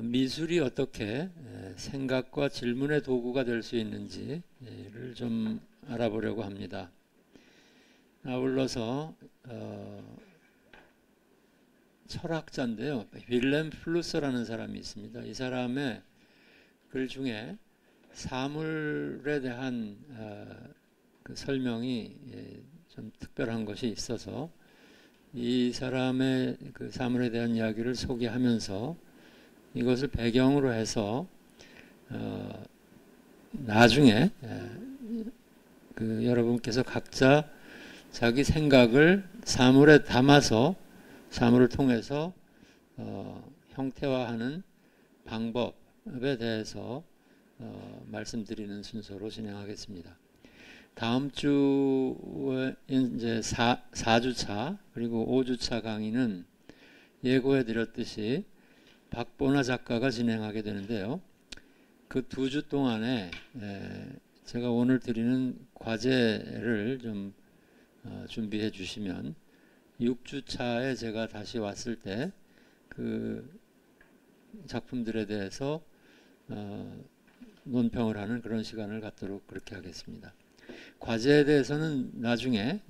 미술이 어떻게 생각과 질문의 도구가 될 수 있는지를 좀 알아보려고 합니다. 아울러서 철학자인데요. 윌렘 플루서라는 사람이 있습니다. 이 사람의 글 중에 사물에 대한 그 설명이 좀 특별한 것이 있어서 이 사람의 그 사물에 대한 이야기를 소개하면서 이것을 배경으로 해서 나중에 그 여러분께서 각자 자기 생각을 사물에 담아서 사물을 통해서 형태화하는 방법에 대해서 말씀드리는 순서로 진행하겠습니다. 다음 주에 이제 4주차 그리고 5주차 강의는 예고해 드렸듯이 박보나 작가가 진행하게 되는데요. 그 2주 동안에 제가 오늘 드리는 과제를 좀 준비해 주시면 6주차에 제가 다시 왔을 때 그 작품들에 대해서 논평을 하는 그런 시간을 갖도록 그렇게 하겠습니다. 과제에 대해서는 나중에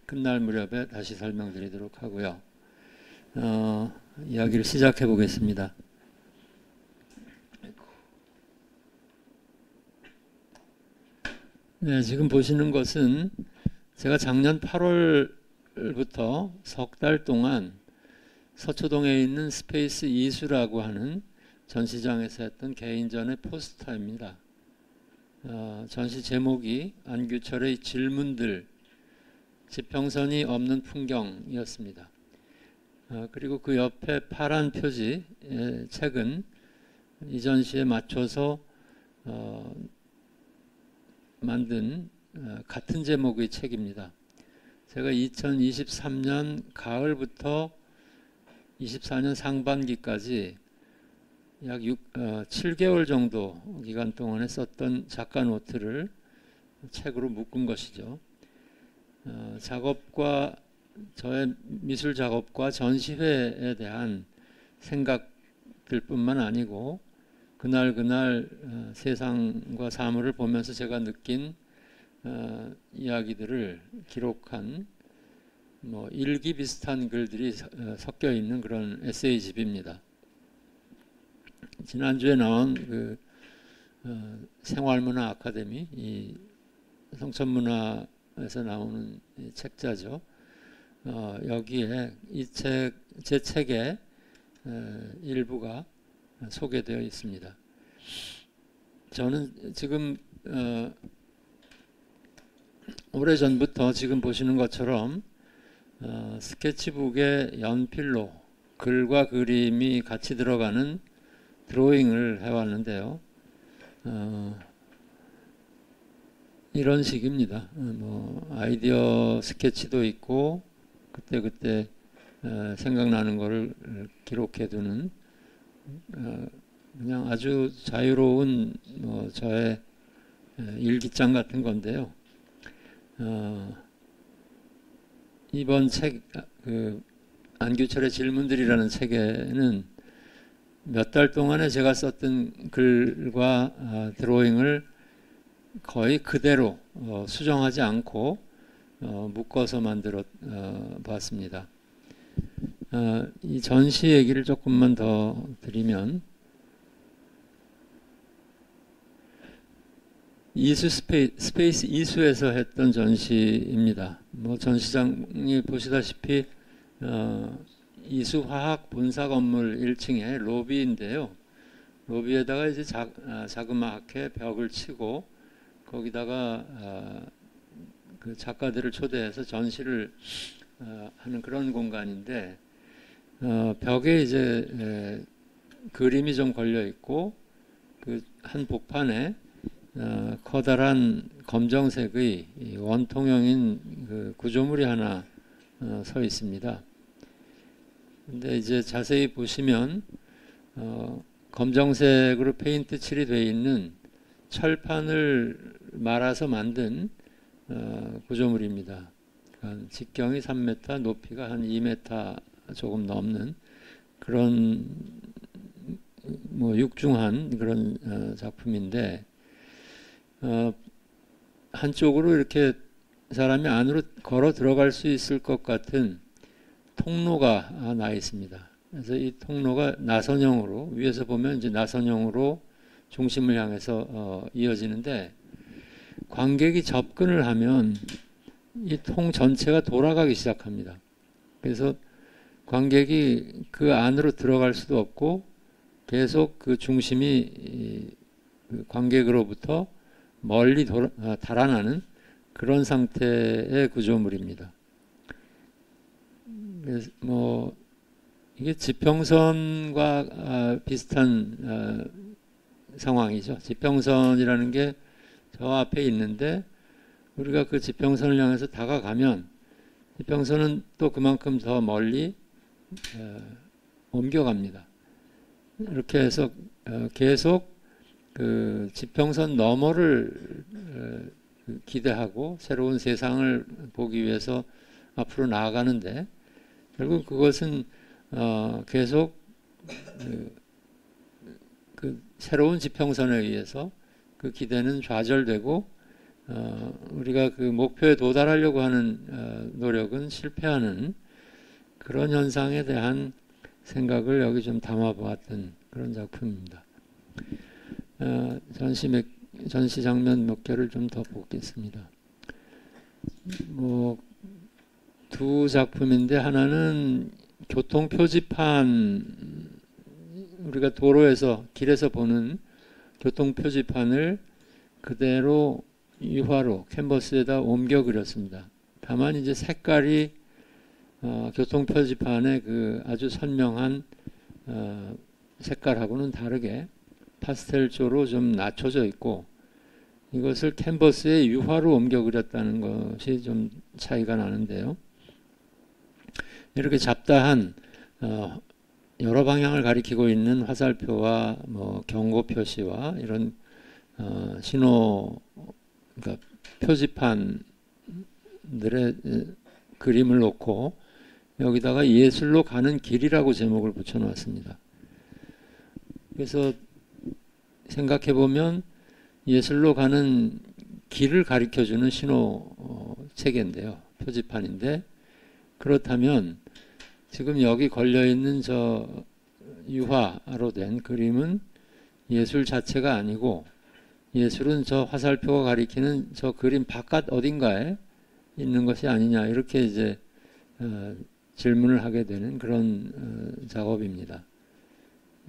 끝날 무렵에 다시 설명드리도록 하고요. 이야기를 시작해 보겠습니다. 네, 지금 보시는 것은 제가 작년 8월부터 석 달 동안 서초동에 있는 스페이스 이수라고 하는 전시장에서 했던 개인전의 포스터입니다. 전시 제목이 안규철의 질문들, 지평선이 없는 풍경이었습니다. 그리고 그 옆에 파란 표지 책은 이 전시에 맞춰서 만든 같은 제목의 책입니다. 제가 2023년 가을부터 24년 상반기까지 약 7개월 정도 기간 동안에 썼던 작가 노트를 책으로 묶은 것이죠. 작업과 저의 미술 작업과 전시회에 대한 생각들 뿐만 아니고 그날 세상과 사물을 보면서 제가 느낀 이야기들을 기록한 일기 비슷한 글들이 섞여 있는 그런 에세이집입니다. 지난주에 나온 그 생활문화 아카데미, 이 성천문화에서 나오는 책자죠. 여기에 제 책의 일부가 소개되어 있습니다. 저는 지금 오래전부터 지금 보시는 것처럼 스케치북에 연필로 글과 그림이 같이 들어가는 드로잉을 해왔는데요. 이런 식입니다. 아이디어 스케치도 있고 그때 생각나는 거를 기록해두는 그냥 아주 자유로운 저의 일기장 같은 건데요. 이번 책 안규철의 질문들이라는 책에는 몇 달 동안에 제가 썼던 글과 드로잉을 거의 그대로 수정하지 않고 묶어서 만들어 봤습니다. 이 전시 얘기를 조금만 더 드리면 스페이스 이수에서 했던 전시입니다. 전시장이 보시다시피 이수화학 본사 건물 1층에 로비인데요. 로비에다가 이제 자그마하게 벽을 치고 거기다가 그 작가들을 초대해서 전시를 하는 그런 공간인데 벽에 이제 그림이 좀 걸려 있고 그 한 복판에 커다란 검정색의 원통형인 그 구조물이 하나 서 있습니다. 근데 이제 자세히 보시면 검정색으로 페인트 칠이 되어 있는 철판을 말아서 만든 구조물입니다. 그러니까 직경이 3m, 높이가 한 2m 조금 넘는 그런 뭐 육중한 그런 작품인데 한쪽으로 이렇게 사람이 안으로 걸어 들어갈 수 있을 것 같은 통로가 나 있습니다. 그래서 이 통로가 나선형으로 위에서 보면 이제 나선형으로 중심을 향해서 이어지는데 관객이 접근을 하면 이 통 전체가 돌아가기 시작합니다. 그래서 관객이 그 안으로 들어갈 수도 없고 계속 그 중심이 그 관객으로부터 멀리 달아나는 그런 상태의 구조물입니다. 그래서 뭐 이게 지평선과 비슷한 상황이죠. 지평선이라는 게 저 앞에 있는데 우리가 그 지평선을 향해서 다가가면 지평선은 또 그만큼 더 멀리 옮겨갑니다. 이렇게 해서 계속 그 지평선 너머를 기대하고 새로운 세상을 보기 위해서 앞으로 나아가는데 결국 그것은 계속 그 새로운 지평선에 의해서 그 기대는 좌절되고 우리가 그 목표에 도달하려고 하는 노력은 실패하는 그런 현상에 대한 생각을 여기 좀 담아보았던 그런 작품입니다. 전시 장면 몇 개를 좀 더 보겠습니다. 뭐 두 작품인데 하나는 교통 표지판, 우리가 도로에서 길에서 보는 교통 표지판을 그대로 유화로 캔버스에다 옮겨 그렸습니다. 다만 이제 색깔이 교통 표지판의 그 아주 선명한 색깔하고는 다르게 파스텔조로 좀 낮춰져 있고 이것을 캔버스에 유화로 옮겨 그렸다는 것이 좀 차이가 나는데요. 이렇게 잡다한 여러 방향을 가리키고 있는 화살표와 뭐 경고 표시와 이런 신호, 그러니까 표지판들의 그림을 놓고 여기다가 예술로 가는 길이라고 제목을 붙여놨습니다. 그래서 생각해 보면 예술로 가는 길을 가리켜주는 신호 체계인데요, 표지판인데 그렇다면 지금 여기 걸려있는 저 유화로 된 그림은 예술 자체가 아니고 예술은 저 화살표가 가리키는 저 그림 바깥 어딘가에 있는 것이 아니냐 이렇게 이제 질문을 하게 되는 그런 작업입니다.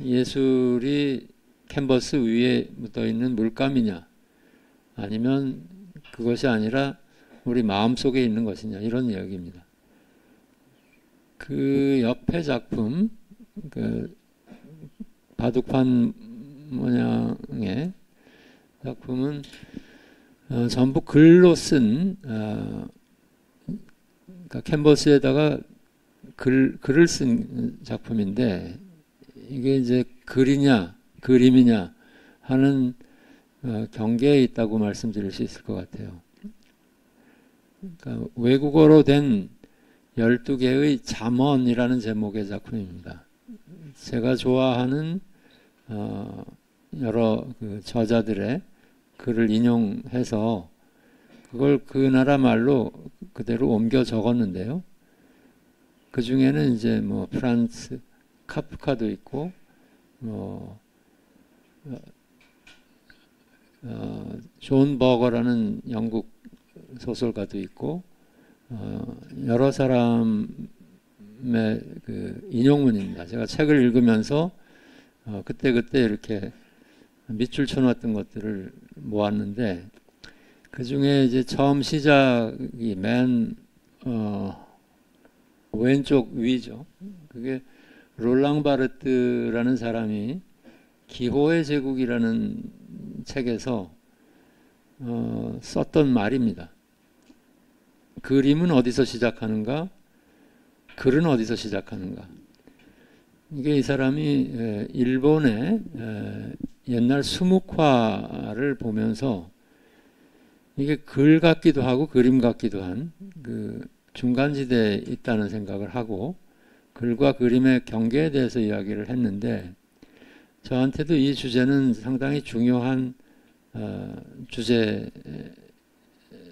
예술이 캔버스 위에 묻어있는 물감이냐 아니면 그것이 아니라 우리 마음속에 있는 것이냐 이런 이야기입니다. 그 옆에 작품, 그 바둑판 모양의 작품은 전부 글로 쓴 그러니까 캔버스에다가 글을 쓴 작품인데 이게 이제 글이냐 그림이냐 하는 경계에 있다고 말씀드릴 수 있을 것 같아요. 그러니까 외국어로 된 12개의 잠언이라는 제목의 작품입니다. 제가 좋아하는 여러 그 저자들의 글을 인용해서 그걸 그 나라 말로 그대로 옮겨 적었는데요. 그 중에는 이제 뭐 프란츠 카프카도 있고 존 버거라는 영국 소설가도 있고 여러 사람의 그 인용문입니다. 제가 책을 읽으면서 그때그때 이렇게 밑줄 쳐놨던 것들을 모았는데 그 중에 이제 처음 시작이 맨 왼쪽 위죠. 그게 롤랑 바르트라는 사람이 기호의 제국이라는 책에서 썼던 말입니다. 그림은 어디서 시작하는가? 글은 어디서 시작하는가? 이게 이 사람이 일본의 옛날 수묵화를 보면서 이게 글 같기도 하고 그림 같기도 한 그 중간지대에 있다는 생각을 하고 글과 그림의 경계에 대해서 이야기를 했는데 저한테도 이 주제는 상당히 중요한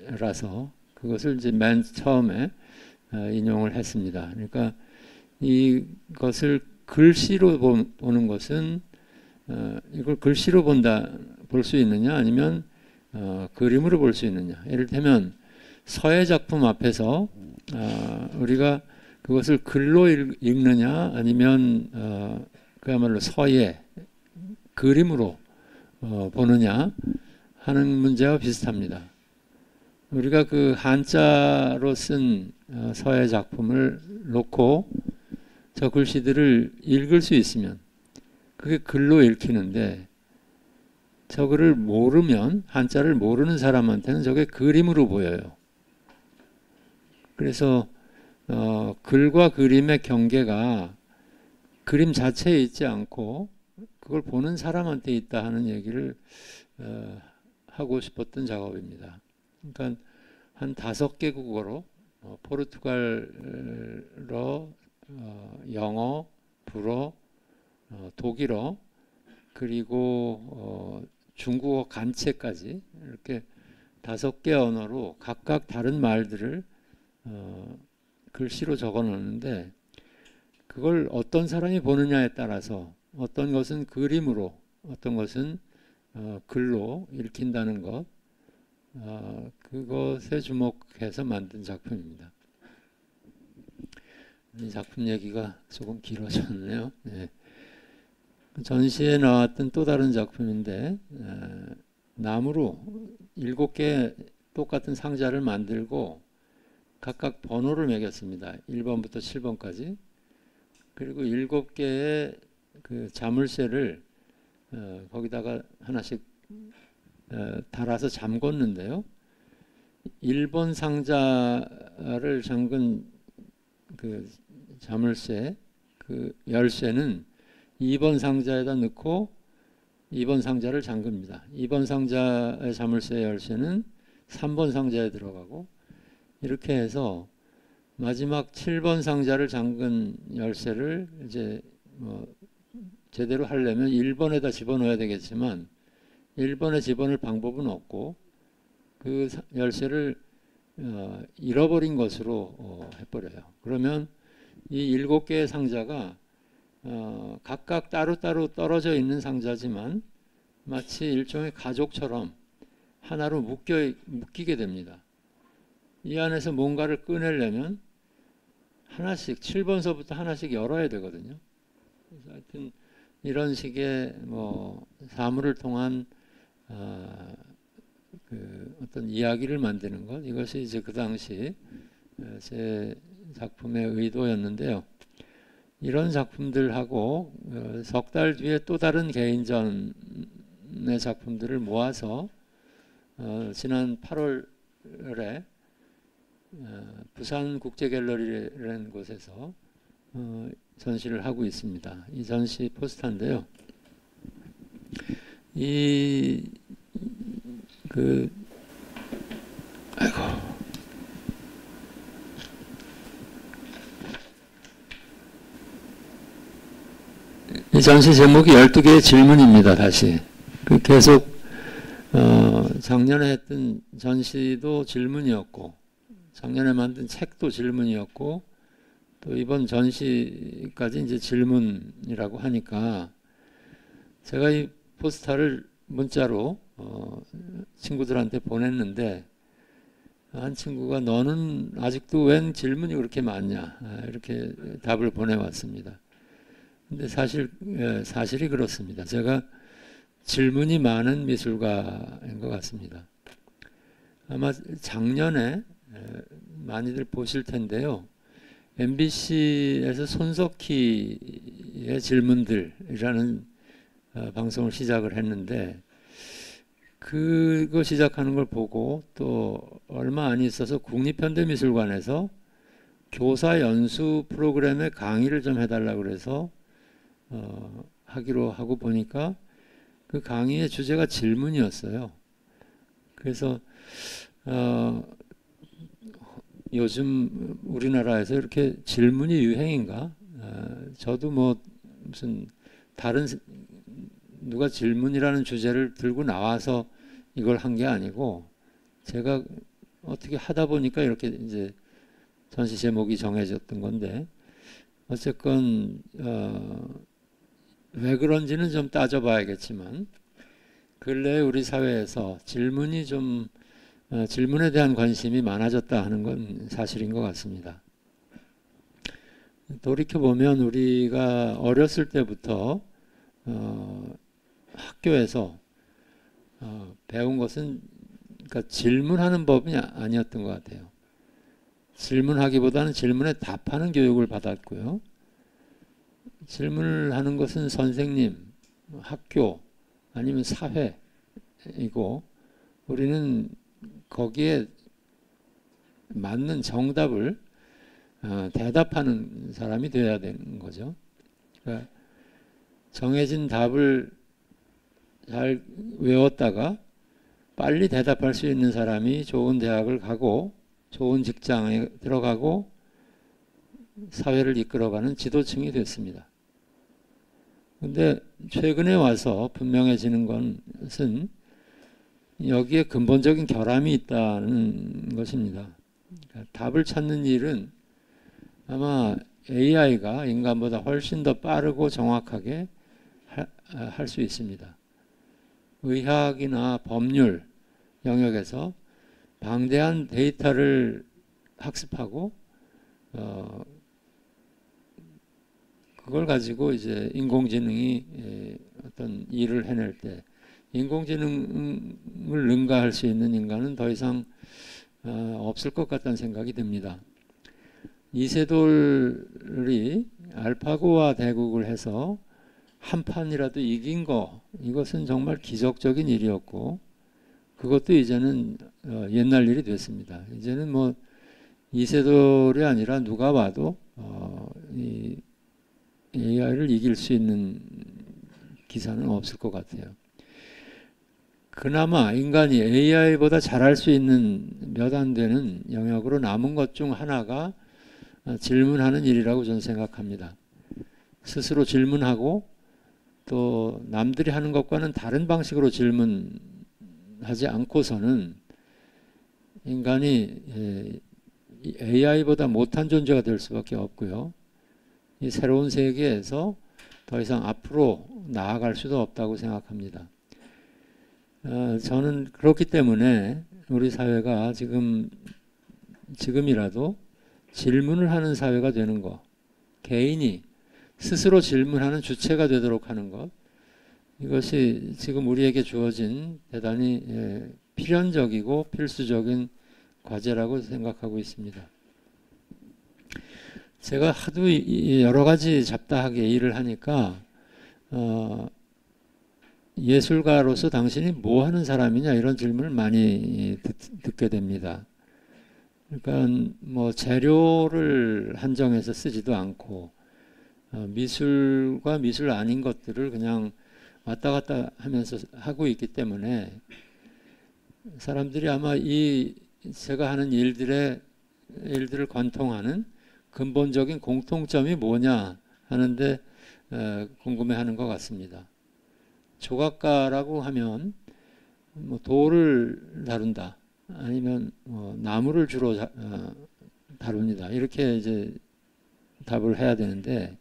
주제라서 그것을 이제 맨 처음에 인용을 했습니다. 그러니까 이것을 글씨로 보는 것은 이걸 글씨로 볼 수 있느냐 아니면 그림으로 볼 수 있느냐. 이를테면 서예 작품 앞에서 우리가 그것을 글로 읽느냐 아니면 그야말로 서예 그림으로 보느냐 하는 문제와 비슷합니다. 우리가 그 한자로 쓴 서예 작품을 놓고 저 글씨들을 읽을 수 있으면 그게 글로 읽히는데 저거를 모르면 한자를 모르는 사람한테는 저게 그림으로 보여요. 그래서 글과 그림의 경계가 그림 자체에 있지 않고 그걸 보는 사람한테 있다 하는 얘기를 하고 싶었던 작업입니다. 그러니까 한 5개 국어로 포르투갈어, 영어, 불어, 독일어 그리고 중국어 간체까지 이렇게 5개 언어로 각각 다른 말들을 글씨로 적어 놓는데 그걸 어떤 사람이 보느냐에 따라서 어떤 것은 그림으로 어떤 것은 글로 읽힌다는 것 그것에 주목해서 만든 작품입니다. 이 작품 얘기가 조금 길어졌네요. 네. 전시에 나왔던 또 다른 작품인데 나무로 7개 똑같은 상자를 만들고 각각 번호를 매겼습니다. 1번부터 7번까지. 그리고 7개의 그 자물쇠를 거기다가 하나씩 달아서 잠궜는데요. 1번 상자를 잠근 그 자물쇠, 그 열쇠는 2번 상자에다 넣고 2번 상자를 잠깁니다. 2번 상자의 자물쇠 열쇠는 3번 상자에 들어가고 이렇게 해서 마지막 7번 상자를 잠근 열쇠를 이제 제대로 하려면 1번에다 집어넣어야 되겠지만 1번에 집어넣을 방법은 없고 그 열쇠를 잃어버린 것으로 해버려요. 그러면 이 7개의 상자가 각각 따로따로 떨어져 있는 상자지만 마치 일종의 가족처럼 하나로 묶이게 됩니다. 이 안에서 뭔가를 꺼내려면 하나씩 7번서부터 하나씩 열어야 되거든요. 그래서 하여튼 이런 식의 사물을 통한 그 어떤 이야기를 만드는 것 이것이 이제 그 당시 제 작품의 의도였는데요. 이런 작품들하고 석 달 뒤에 또 다른 개인전의 작품들을 모아서 지난 8월에 부산국제갤러리라는 곳에서 전시를 하고 있습니다. 이 전시 포스터인데요. 이 전시 제목이 12개의 질문입니다. 다시 계속 작년에 했던 전시도 질문이었고 작년에 만든 책도 질문이었고 또 이번 전시까지 이제 질문이라고 하니까 제가 이 포스터를 문자로 친구들한테 보냈는데 한 친구가 너는 아직도 웬 질문이 그렇게 많냐 이렇게 답을 보내왔습니다. 근데 사실이 그렇습니다. 제가 질문이 많은 미술가인 것 같습니다. 아마 작년에 많이들 보실 텐데요. MBC에서 손석희의 질문들이라는 방송을 시작을 했는데 그거 시작하는 걸 보고 또 얼마 안 있어서 국립현대미술관에서 교사 연수 프로그램에 강의를 좀 해달라고 그래서 하기로 하고 보니까 그 강의의 주제가 질문이었어요. 그래서 요즘 우리나라에서 이렇게 질문이 유행인가? 저도 무슨 다른 누가 질문이라는 주제를 들고 나와서 이걸 한 게 아니고 제가 어떻게 하다 보니까 이렇게 이제 전시 제목이 정해졌던 건데 어쨌건 왜 그런지는 좀 따져봐야겠지만 근래 우리 사회에서 질문에 대한 관심이 많아졌다 하는 건 사실인 것 같습니다. 돌이켜보면 우리가 어렸을 때부터 학교에서 배운 것은 그러니까 질문하는 법이 아니었던 것 같아요. 질문하기보다는 질문에 답하는 교육을 받았고요. 질문을 하는 것은 선생님, 학교, 아니면 사회이고 우리는 거기에 맞는 정답을 대답하는 사람이 되어야 되는 거죠. 그러니까 정해진 답을 잘 외웠다가 빨리 대답할 수 있는 사람이 좋은 대학을 가고 좋은 직장에 들어가고 사회를 이끌어가는 지도층이 됐습니다. 근데 최근에 와서 분명해지는 것은 여기에 근본적인 결함이 있다는 것입니다. 그러니까 답을 찾는 일은 아마 AI가 인간보다 훨씬 더 빠르고 정확하게 할 수 있습니다. 의학이나 법률 영역에서 방대한 데이터를 학습하고 그걸 가지고 이제 인공지능이 어떤 일을 해낼 때 인공지능을 능가할 수 있는 인간은 더 이상 없을 것 같다는 생각이 듭니다. 이세돌이 알파고와 대국을 해서 한 판이라도 이긴 거 이것은 정말 기적적인 일이었고 그것도 이제는 옛날 일이 됐습니다. 이제는 뭐 이세돌이 아니라 누가 봐도 이 AI를 이길 수 있는 기사는 없을 것 같아요. 그나마 인간이 AI보다 잘할 수 있는 몇 안 되는 영역으로 남은 것 중 하나가 질문하는 일이라고 저는 생각합니다. 스스로 질문하고 또 남들이 하는 것과는 다른 방식으로 질문하지 않고서는 인간이 AI보다 못한 존재가 될 수밖에 없고요. 이 새로운 세계에서 더 이상 앞으로 나아갈 수도 없다고 생각합니다. 저는 그렇기 때문에 우리 사회가 지금이라도 질문을 하는 사회가 되는 것, 개인이 스스로 질문하는 주체가 되도록 하는 것, 이것이 지금 우리에게 주어진 대단히 필연적이고 필수적인 과제라고 생각하고 있습니다. 제가 하도 여러 가지 잡다하게 일을 하니까 예술가로서 당신이 뭐 하는 사람이냐 이런 질문을 많이 듣게 됩니다. 그러니까 뭐 재료를 한정해서 쓰지도 않고 미술과 미술 아닌 것들을 그냥 왔다 갔다 하면서 하고 있기 때문에 사람들이 아마 제가 하는 일들을 관통하는 근본적인 공통점이 뭐냐 하는데 궁금해하는 것 같습니다. 조각가라고 하면 뭐 돌을 다룬다 아니면 나무를 주로 다룹니다. 이렇게 이제 답을 해야 되는데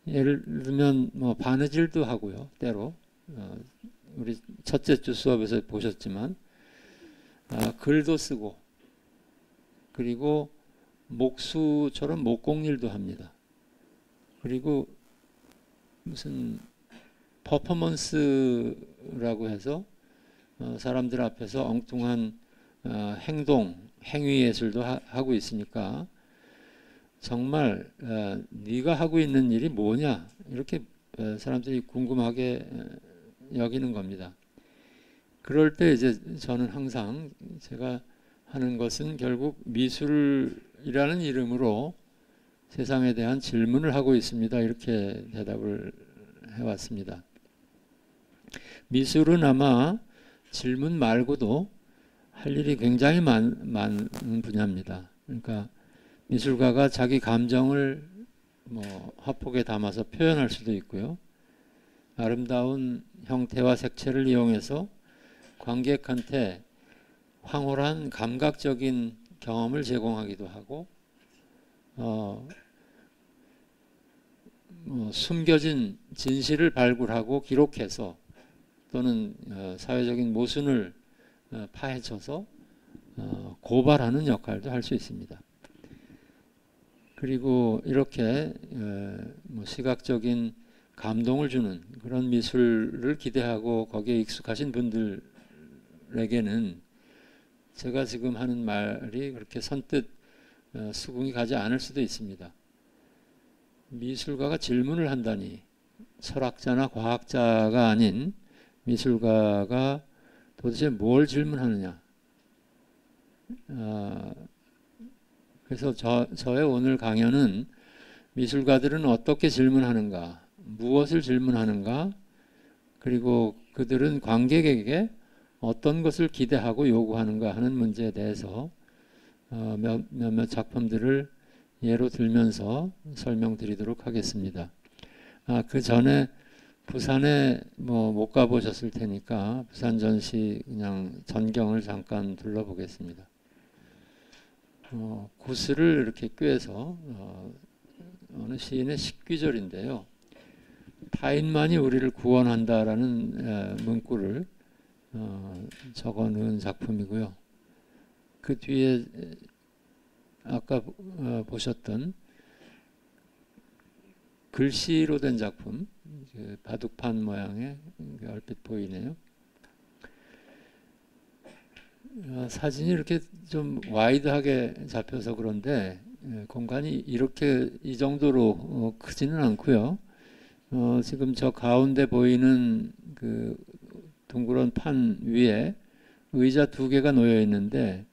예를 들면 뭐 바느질도 하고요. 때로 우리 첫째 주 수업에서 보셨지만 글도 쓰고 그리고 목수처럼 목공일도 합니다. 그리고 무슨 퍼포먼스라고 해서 사람들 앞에서 엉뚱한 행위 예술도 하고 있으니까 정말 네가 하고 있는 일이 뭐냐 이렇게 사람들이 궁금하게 여기는 겁니다. 그럴 때 이제 저는 항상 제가 하는 것은 결국 미술이라는 이름으로 세상에 대한 질문을 하고 있습니다. 이렇게 대답을 해왔습니다. 미술은 아마 질문 말고도 할 일이 굉장히 많은 분야입니다. 그러니까 미술가가 자기 감정을 화폭에 담아서 표현할 수도 있고요. 아름다운 형태와 색채를 이용해서 관객한테 황홀한 감각적인 경험을 제공하기도 하고 숨겨진 진실을 발굴하고 기록해서 또는 사회적인 모순을 파헤쳐서 고발하는 역할도 할 수 있습니다. 그리고 이렇게 시각적인 감동을 주는 그런 미술을 기대하고 거기에 익숙하신 분들에게는 제가 지금 하는 말이 그렇게 선뜻 수긍이 가지 않을 수도 있습니다. 미술가가 질문을 한다니, 철학자나 과학자가 아닌 미술가가 도대체 뭘 질문하느냐. 그래서 저의 오늘 강연은 미술가들은 어떻게 질문하는가, 무엇을 질문하는가, 그리고 그들은 관객에게 어떤 것을 기대하고 요구하는가 하는 문제에 대해서 몇몇 작품들을 예로 들면서 설명드리도록 하겠습니다. 그 전에 부산에 못 가보셨을 테니까 부산 전시 그냥 전경을 잠깐 둘러보겠습니다. 구슬을 이렇게 꿰서 어느 시인의 식귀절인데요. 타인만이 우리를 구원한다라는 문구를 적어 놓은 작품이고요. 그 뒤에 아까 보셨던 글씨로 된 작품, 바둑판 모양의 얼핏 보이네요. 사진이 이렇게 좀 와이드하게 잡혀서 그런데 공간이 이렇게 이 정도로 크지는 않고요. 지금 저 가운데 보이는 그 둥그런 판 위에 의자 2개가 놓여 있는데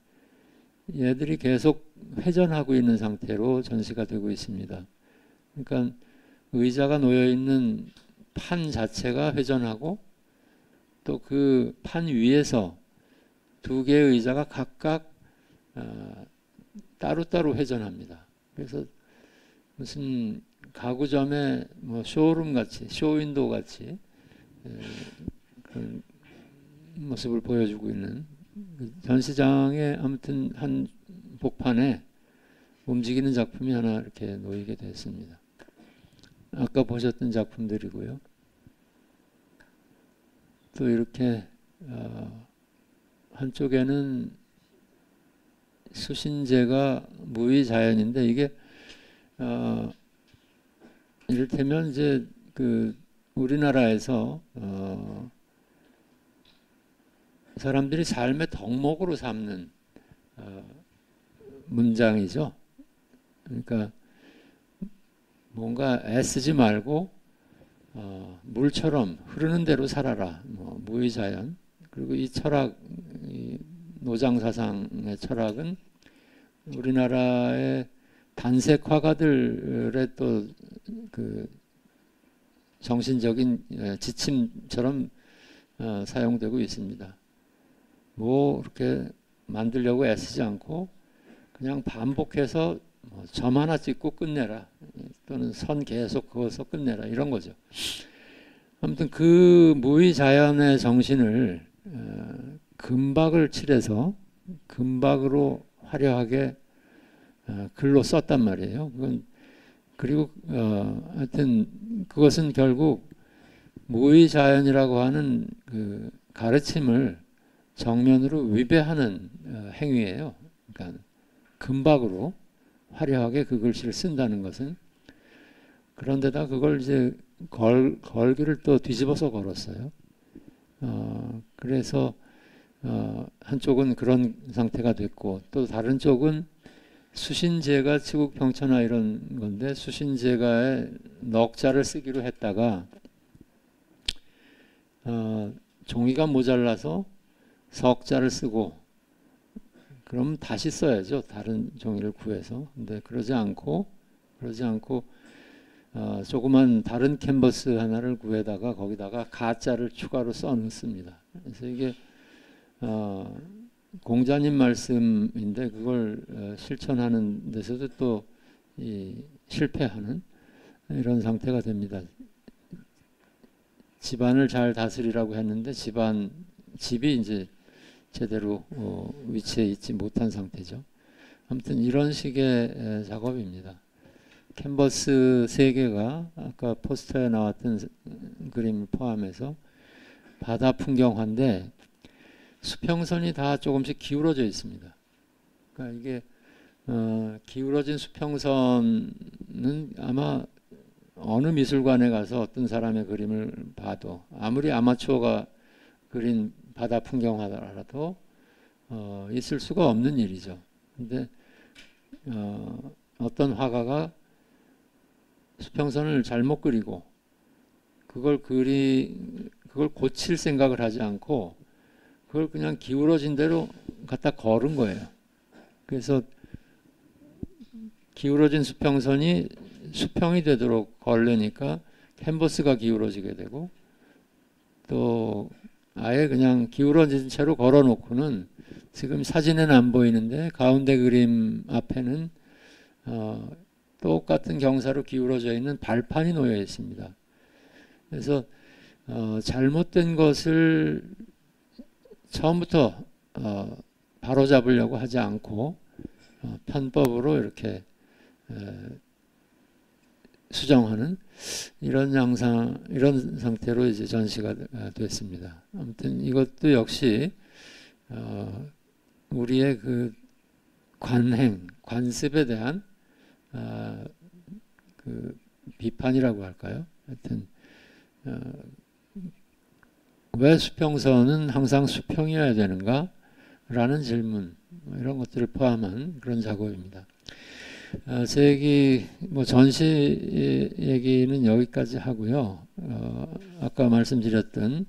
얘들이 계속 회전하고 있는 상태로 전시가 되고 있습니다. 그러니까 의자가 놓여 있는 판 자체가 회전하고 또 그 판 위에서 2개의 의자가 각각 따로따로 회전합니다. 그래서 무슨 가구점의 쇼룸 같이, 쇼윈도우 같이 그런 모습을 보여주고 있는 전시장에 아무튼 한 복판에 움직이는 작품이 하나 이렇게 놓이게 됐습니다. 아까 보셨던 작품들이고요. 또 이렇게 한쪽에는 수신제가 무의자연인데 이게 이를테면 이제 그 우리나라에서 사람들이 삶의 덕목으로 삼는 문장이죠. 그러니까 뭔가 애쓰지 말고 물처럼 흐르는 대로 살아라. 무의자연. 그리고 이 철학, 이 노장사상의 철학은 우리나라의 단색 화가들의 또 그 정신적인 지침처럼 사용되고 있습니다. 이렇게 만들려고 애쓰지 않고 그냥 반복해서 점 하나 찍고 끝내라. 또는 선 계속 그어서 끝내라. 이런 거죠. 아무튼 그 무의자연의 정신을 금박을 칠해서 금박으로 화려하게 글로 썼단 말이에요. 그리고 하여튼 그것은 결국 무의자연이라고 하는 그 가르침을 정면으로 위배하는 행위예요. 그러니까 금박으로 화려하게 그 글씨를 쓴다는 것은. 그런데다 그걸 이제 걸기를 또 뒤집어서 걸었어요. 그래서 한쪽은 그런 상태가 됐고 또 다른 쪽은 수신제가 치국평천하 이런 건데 수신제가에 넉자를 쓰기로 했다가 종이가 모자라서 석자를 쓰고 그럼 다시 써야죠. 다른 종이를 구해서. 근데 그러지 않고 조그만 다른 캔버스 하나를 구해다가 거기다가 가짜를 추가로 써 넣습니다. 그래서 이게 공자님 말씀인데 그걸 실천하는 데서도 또 실패하는 이런 상태가 됩니다. 집안을 잘 다스리라고 했는데 집이 이제 제대로 위치해 있지 못한 상태죠. 아무튼 이런 식의 작업입니다. 캔버스 3개가 아까 포스터에 나왔던 그림을 포함해서 바다 풍경화인데 수평선이 다 조금씩 기울어져 있습니다. 그러니까 이게 기울어진 수평선은 아마 어느 미술관에 가서 어떤 사람의 그림을 봐도 아무리 아마추어가 그린 바다 풍경화라도 있을 수가 없는 일이죠. 근데 어떤 화가가 수평선을 잘못 그리고 그걸 고칠 생각을 하지 않고 그걸 그냥 기울어진 대로 갖다 걸은 거예요. 그래서 기울어진 수평선이 수평이 되도록 걸으니까 캔버스가 기울어지게 되고 또 아예 그냥 기울어진 채로 걸어놓고는 지금 사진에는 안 보이는데 가운데 그림 앞에는 똑같은 경사로 기울어져 있는 발판이 놓여 있습니다. 그래서 잘못된 것을 처음부터 바로 잡으려고 하지 않고 편법으로 이렇게 수정하는 이런 상태로 이제 전시가 됐습니다. 아무튼 이것도 역시 우리의 그 관습에 대한 그 비판이라고 할까요? 하여튼 왜 수평선은 항상 수평이어야 되는가? 라는 질문, 이런 것들을 포함한 그런 작업입니다. 제 얘기, 전시 얘기는 여기까지 하고요. 아까 말씀드렸던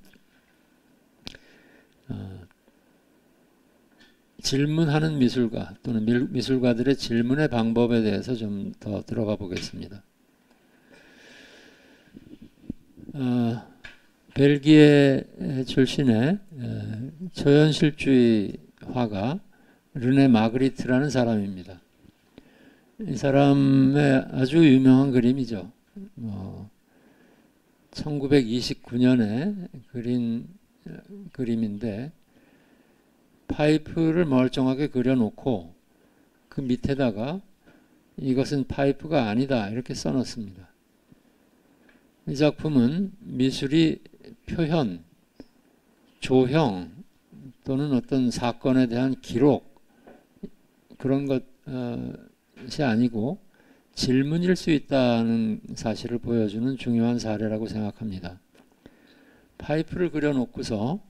질문하는 미술가 또는 미술가들의 질문의 방법에 대해서 좀 더 들어가 보겠습니다. 벨기에 출신의 초현실주의 화가 르네 마그리트라는 사람입니다. 이 사람의 아주 유명한 그림이죠. 1929년에 그린 그림인데 파이프를 멀쩡하게 그려놓고 그 밑에다가 이것은 파이프가 아니다 이렇게 써놓습니다. 이 작품은 미술이 표현, 조형 또는 어떤 사건에 대한 기록 그런 것이 아니고 질문일 수 있다는 사실을 보여주는 중요한 사례라고 생각합니다. 파이프를 그려놓고서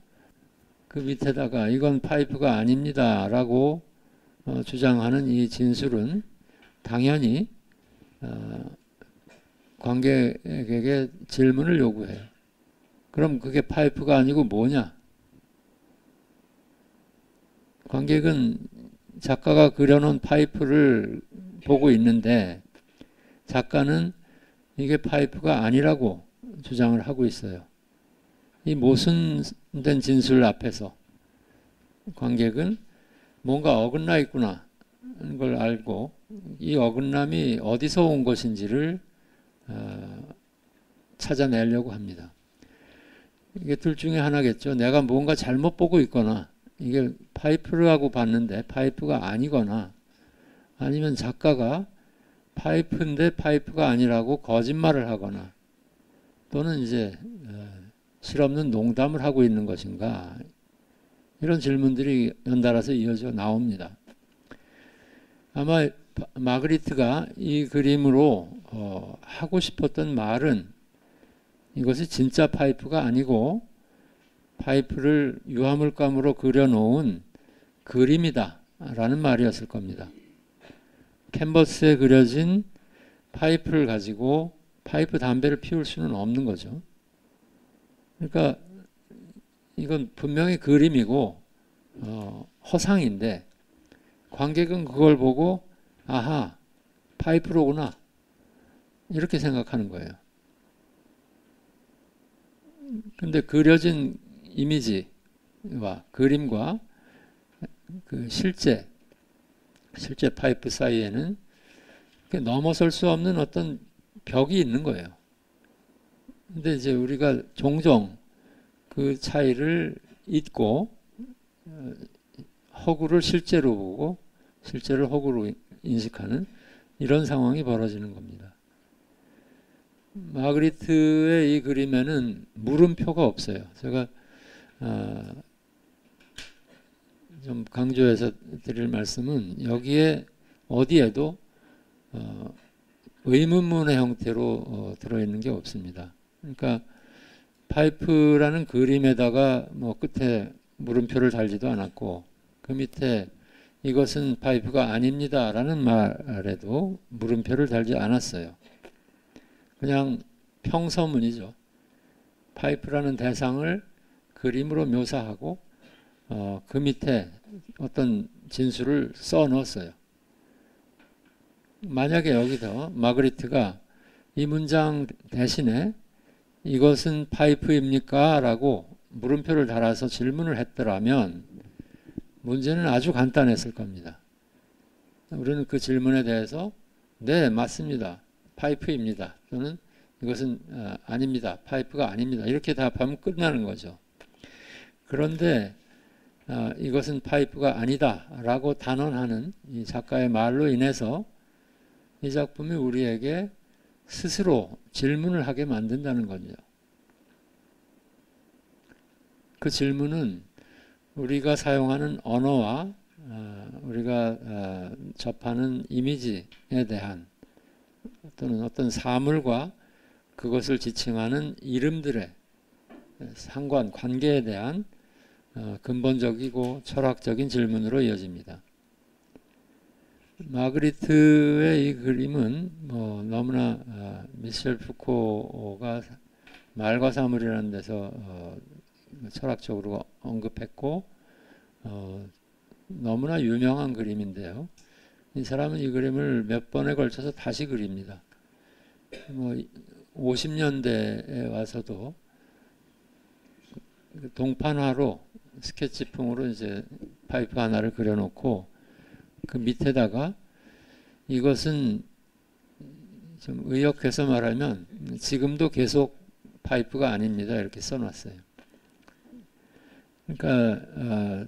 그 밑에다가 이건 파이프가 아닙니다 라고 주장하는 이 진술은 당연히 관객에게 질문을 요구해요. 그럼 그게 파이프가 아니고 뭐냐? 관객은 작가가 그려놓은 파이프를 보고 있는데 작가는 이게 파이프가 아니라고 주장을 하고 있어요. 이 모순된 진술 앞에서 관객은 뭔가 어긋나 있구나 하는 걸 알고 이 어긋남이 어디서 온 것인지를 찾아내려고 합니다. 이게 둘 중에 하나겠죠. 내가 뭔가 잘못 보고 있거나 이게 파이프라고 봤는데 파이프가 아니거나 아니면 작가가 파이프인데 파이프가 아니라고 거짓말을 하거나 또는 이제 실없는 농담을 하고 있는 것인가, 이런 질문들이 연달아서 이어져 나옵니다. 아마 마그리트가 이 그림으로 하고 싶었던 말은 이것이 진짜 파이프가 아니고 파이프를 유화물감으로 그려놓은 그림이다 라는 말이었을 겁니다. 캔버스에 그려진 파이프를 가지고 파이프 담배를 피울 수는 없는 거죠. 그러니까 이건 분명히 그림이고 허상인데 관객은 그걸 보고 아하, 파이프로구나 이렇게 생각하는 거예요. 근데 그려진 이미지와 그림과 그 실제 파이프 사이에는 넘어설 수 없는 어떤 벽이 있는 거예요. 근데 이제 우리가 종종 그 차이를 잊고 허구를 실제로 보고 실제를 허구로 인식하는 이런 상황이 벌어지는 겁니다. 마그리트의 이 그림에는 물음표가 없어요. 제가 좀 강조해서 드릴 말씀은 여기에 어디에도 의문문의 형태로 들어있는 게 없습니다. 그러니까 파이프라는 그림에다가 뭐 끝에 물음표를 달지도 않았고 그 밑에 이것은 파이프가 아닙니다 라는 말에도 물음표를 달지 않았어요. 그냥 평서문이죠. 파이프라는 대상을 그림으로 묘사하고 그 밑에 어떤 진술을 써 넣었어요. 만약에 여기서 마그리트가 이 문장 대신에 이것은 파이프입니까? 라고 물음표를 달아서 질문을 했더라면 문제는 아주 간단했을 겁니다. 우리는 그 질문에 대해서 네, 맞습니다. 파이프입니다. 또는 이것은 아닙니다. 파이프가 아닙니다. 이렇게 답하면 끝나는 거죠. 그런데 이것은 파이프가 아니다 라고 단언하는 이 작가의 말로 인해서 이 작품이 우리에게 스스로 질문을 하게 만든다는 거죠. 그 질문은 우리가 사용하는 언어와 우리가 접하는 이미지에 대한 또는 어떤 사물과 그것을 지칭하는 이름들의 상관, 관계에 대한 근본적이고 철학적인 질문으로 이어집니다. 마그리트의 이 그림은 뭐 너무나 미셸 푸코가 말과 사물이라는 데서 철학적으로 언급했고 너무나 유명한 그림인데요. 이 사람은 이 그림을 몇 번에 걸쳐서 다시 그립니다. 뭐 50년대에 와서도 동판화로 스케치풍으로 이제 파이프 하나를 그려놓고 그 밑에다가 이것은 좀 의역해서 말하면 지금도 계속 파이프가 아닙니다. 이렇게 써놨어요. 그러니까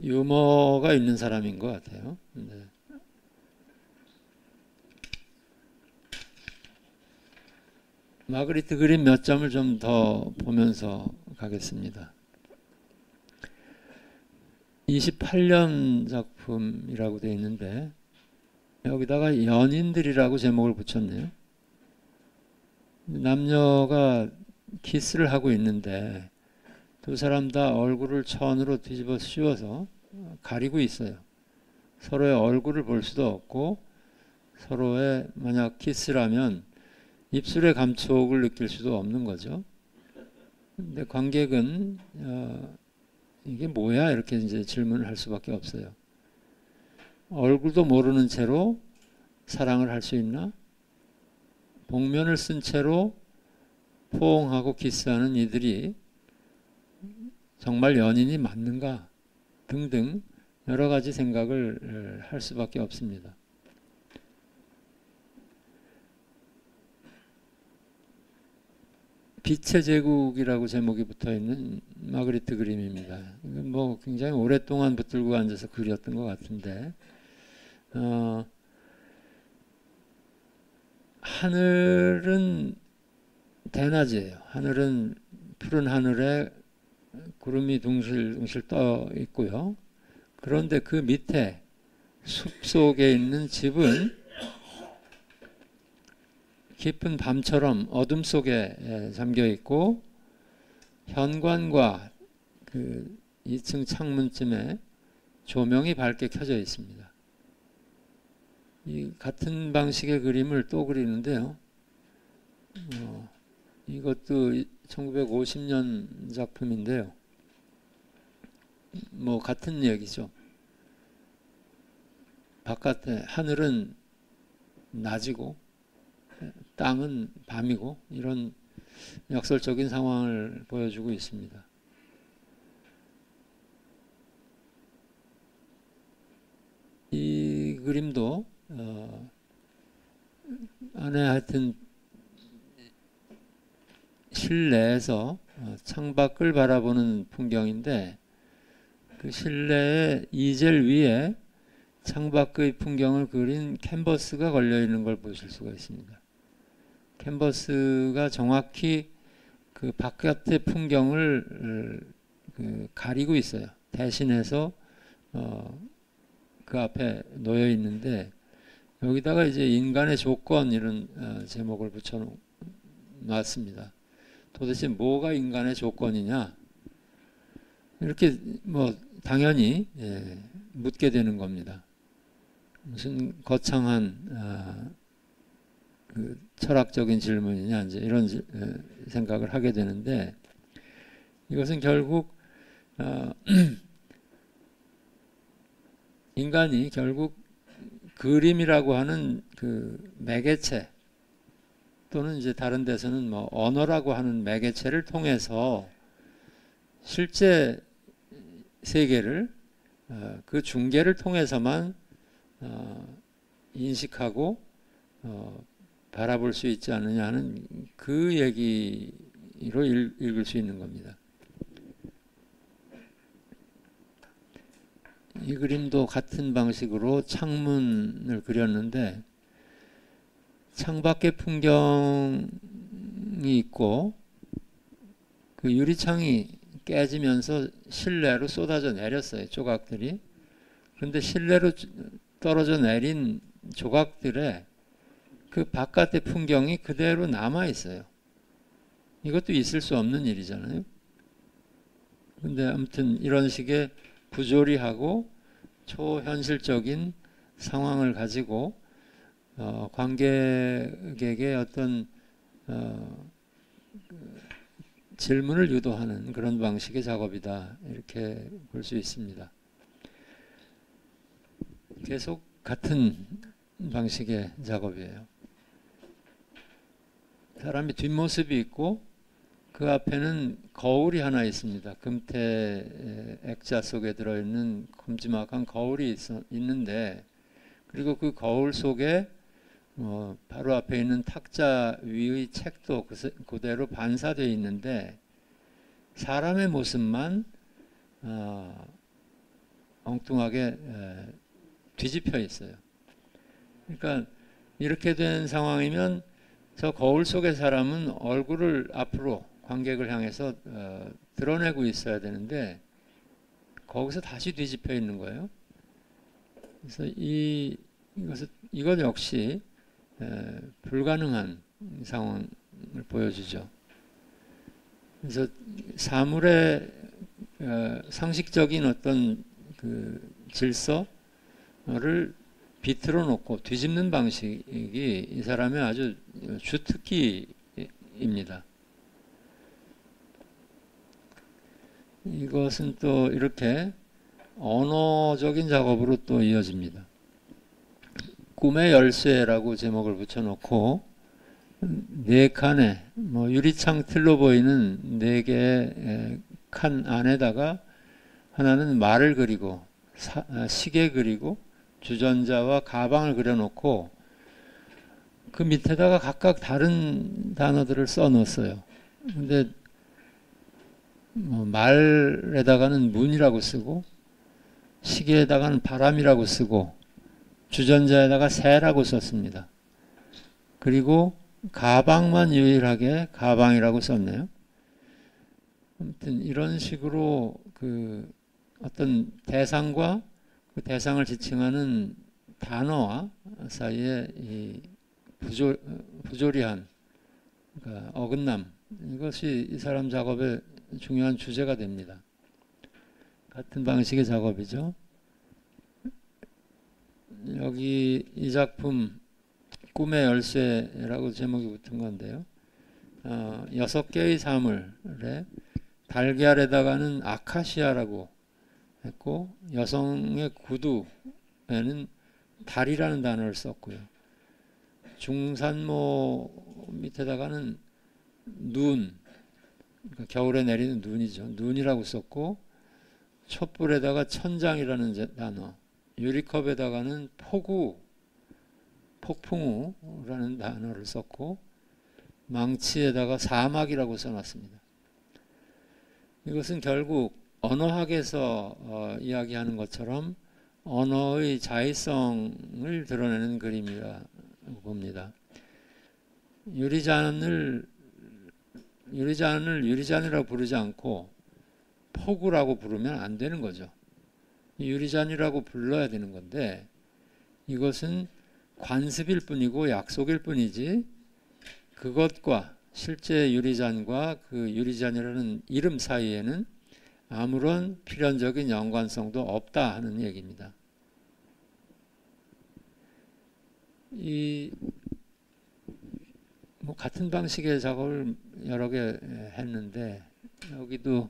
유머가 있는 사람인 것 같아요. 네. 마그리트 그림 몇 점을 좀 더 보면서 가겠습니다. 28년 작품이라고 되어 있는데 여기다가 연인들이라고 제목을 붙였네요. 남녀가 키스를 하고 있는데 두 사람 다 얼굴을 천으로 뒤집어 씌워서 가리고 있어요. 서로의 얼굴을 볼 수도 없고 서로의 만약 키스라면 입술의 감촉을 느낄 수도 없는 거죠. 근데 관객은 이게 뭐야? 이렇게 이제 질문을 할 수밖에 없어요. 얼굴도 모르는 채로 사랑을 할 수 있나? 복면을 쓴 채로 포옹하고 키스하는 이들이 정말 연인이 맞는가? 등등 여러 가지 생각을 할 수밖에 없습니다. 빛의 제국이라고 제목이 붙어있는 마그리트 그림입니다. 뭐 굉장히 오랫동안 붙들고 앉아서 그렸던 것 같은데 하늘은 대낮이에요. 하늘은 푸른 하늘에 구름이 둥실둥실 떠 있고요. 그런데 그 밑에 숲 속에 있는 집은 깊은 밤처럼 어둠 속에 잠겨 있고 현관과 그 2층 창문쯤에 조명이 밝게 켜져 있습니다. 이 같은 방식의 그림을 또 그리는데요. 이것도 1950년 작품인데요. 뭐 같은 얘기죠. 바깥에 하늘은 낮이고 땅은 밤이고 이런 역설적인 상황을 보여주고 있습니다. 이 그림도 안에 하여튼 실내에서 창밖을 바라보는 풍경인데 그 실내의 이젤 위에 창밖의 풍경을 그린 캔버스가 걸려 있는 걸 보실 수가 있습니다. 캔버스가 정확히 그 바깥의 풍경을 가리고 있어요. 대신해서 그 앞에 놓여 있는데 여기다가 이제 인간의 조건 이런 제목을 붙여 놨습니다. 도대체 뭐가 인간의 조건이냐? 이렇게 뭐 당연히 묻게 되는 겁니다. 무슨 거창한 그 철학적인 질문이냐 이제 이런 생각을 하게 되는데 이것은 결국 인간이 결국 그림이라고 하는 그 매개체 또는 이제 다른 데서는 뭐 언어라고 하는 매개체를 통해서 실제 세계를 그 중계를 통해서만 인식하고 바라볼 수 있지 않느냐 하는 그 얘기로 읽을 수 있는 겁니다. 이 그림도 같은 방식으로 창문을 그렸는데 창밖의 풍경이 있고 그 유리창이 깨지면서 실내로 쏟아져 내렸어요. 조각들이. 그런데 실내로 떨어져 내린 조각들에 그 바깥의 풍경이 그대로 남아 있어요. 이것도 있을 수 없는 일이잖아요. 근데 아무튼 이런 식의 부조리하고 초현실적인 상황을 가지고 관객에게 어떤 질문을 유도하는 그런 방식의 작업이다. 이렇게 볼 수 있습니다. 계속 같은 방식의 작업이에요. 사람이 뒷모습이 있고 그 앞에는 거울이 하나 있습니다. 금태 액자 속에 들어있는 큼지막한 거울이 있는데 그리고 그 거울 속에 바로 앞에 있는 탁자 위의 책도 그대로 반사되어 있는데 사람의 모습만 엉뚱하게 뒤집혀 있어요. 그러니까 이렇게 된 상황이면 저 거울 속의 사람은 얼굴을 앞으로 관객을 향해서 드러내고 있어야 되는데 거기서 다시 뒤집혀 있는 거예요. 그래서 이것 역시 불가능한 상황을 보여주죠. 그래서 사물의 상식적인 어떤 그 질서를 비틀어 놓고 뒤집는 방식이 이 사람의 아주 주특기입니다. 이것은 또 이렇게 언어적인 작업으로 또 이어집니다. 꿈의 열쇠라고 제목을 붙여놓고 네 칸의 유리창 틀로 보이는 네 개의 칸 안에다가 하나는 말을 그리고 시계 그리고 주전자와 가방을 그려놓고 그 밑에다가 각각 다른 단어들을 써놓았어요. 근데 말에다가는 문이라고 쓰고 시계에다가는 바람이라고 쓰고 주전자에다가 새라고 썼습니다. 그리고 가방만 유일하게 가방이라고 썼네요. 아무튼 이런 식으로 그 어떤 대상과 그 대상을 지칭하는 단어와 사이에 이 부조리한 그러니까 어긋남 이것이 이 사람 작업의 중요한 주제가 됩니다. 같은 방식의 작업이죠. 여기 이 작품 꿈의 열쇠라고 제목이 붙은 건데요. 6개의 사물에 달걀에다가는 아카시아라고 했고 여성의 구두에는 달이라는 단어를 썼고요. 중산모 밑에다가는 눈, 그러니까 겨울에 내리는 눈이죠. 눈이라고 썼고 촛불에다가 천장이라는 단어, 유리컵에다가는 폭풍우라는 단어를 썼고 망치에다가 사막이라고 써놨습니다. 이것은 결국 언어학에서 이야기하는 것처럼 언어의 자의성을 드러내는 그림이라고 봅니다. 유리잔을 유리잔이라고 부르지 않고 포구라고 부르면 안 되는 거죠. 유리잔이라고 불러야 되는 건데 이것은 관습일 뿐이고 약속일 뿐이지 그것과 실제 유리잔과 그 유리잔이라는 이름 사이에는 아무런 필연적인 연관성도 없다 하는 얘기입니다. 뭐 같은 방식의 작업을 여러 개 했는데 여기도